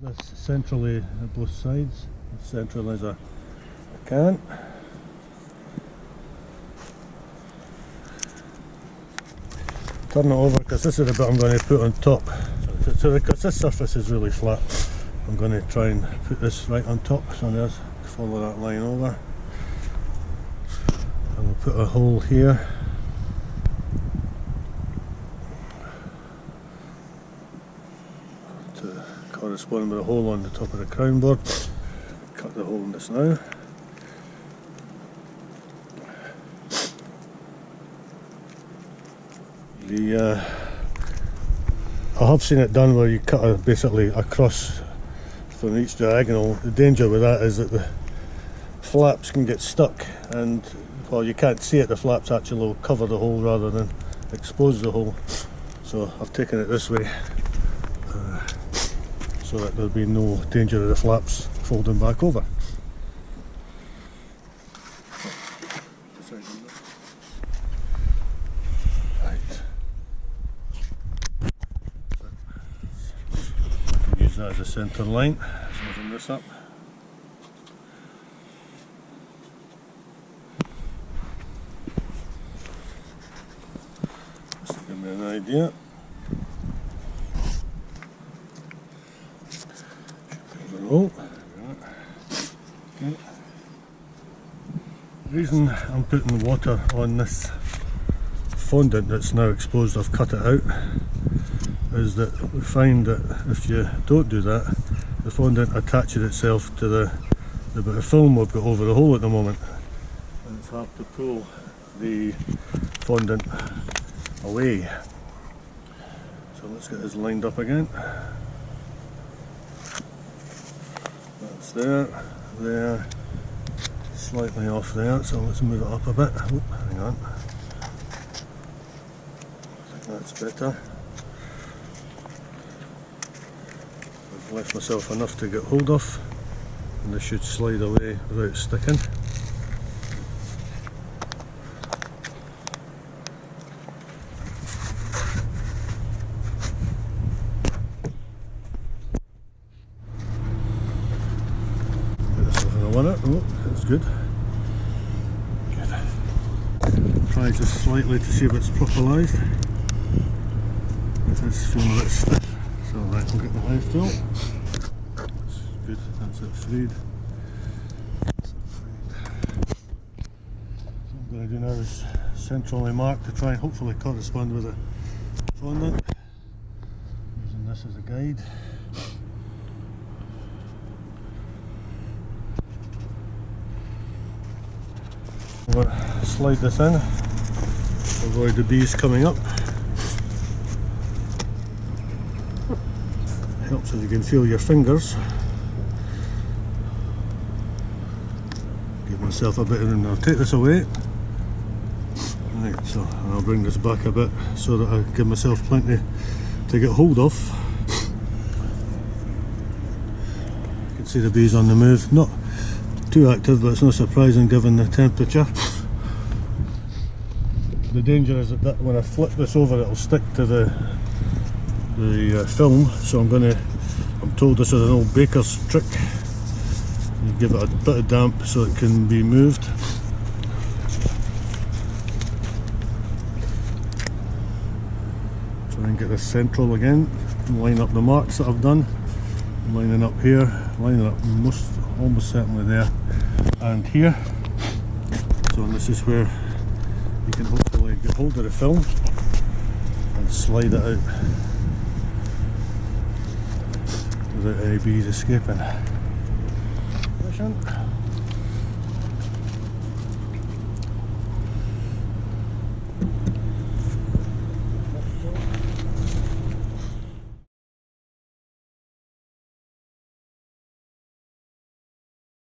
this centrally at both sides, as central as I can. Turn it over because this is the bit I'm going to put on top. So because this surface is really flat, I'm going to try and put this right on top. So there's, follow that line over. And we'll put a hole here. To correspond with a hole on the top of the crown board. Cut the hole in this now. I have seen it done where you cut basically across from each diagonal. The danger with that is that the flaps can get stuck, and while you can't see it, the flaps actually will cover the hole rather than expose the hole. So I've taken it this way so that there'll be no danger of the flaps folding back over. That is a centre line, so I'll bring this up. Just to give me an idea. The reason I'm putting water on this fondant that's now exposed, I've cut it out, is that we find that if you don't do that, the fondant attaches itself to the bit of film we've got over the hole at the moment, and it's hard to pull the fondant away. So let's get this lined up again. That's there, slightly off there, so let's move it up a bit. Oop, hang on, I think that's better. Left myself enough to get hold of, and this should slide away without sticking. Get this off in a winner. Oh, that's good. Good. Try just slightly to see if it's properlised. It is feeling a bit stiff. So right, we'll get the hive tool. That's good, that's it freed. That's it freed. So what I'm going to do now is centrally mark to try and hopefully correspond with the fondant, using this as a guide. I'm going to slide this in, avoid the bees coming up. Helps if you can feel your fingers. Give myself a bit of room. I'll take this away. Right, so I'll bring this back a bit so that I give myself plenty to get hold of. You can see the bees on the move. Not too active, but it's not surprising given the temperature. The danger is that when I flip this over, it'll stick to the film, so I'm told this is an old baker's trick. You give it a bit of damp so it can be moved. Try and get this central again, line up the marks that I've done, lining up here, lining up almost certainly there and here. So this is where you can hopefully get hold of the film and slide it out without any bees escaping.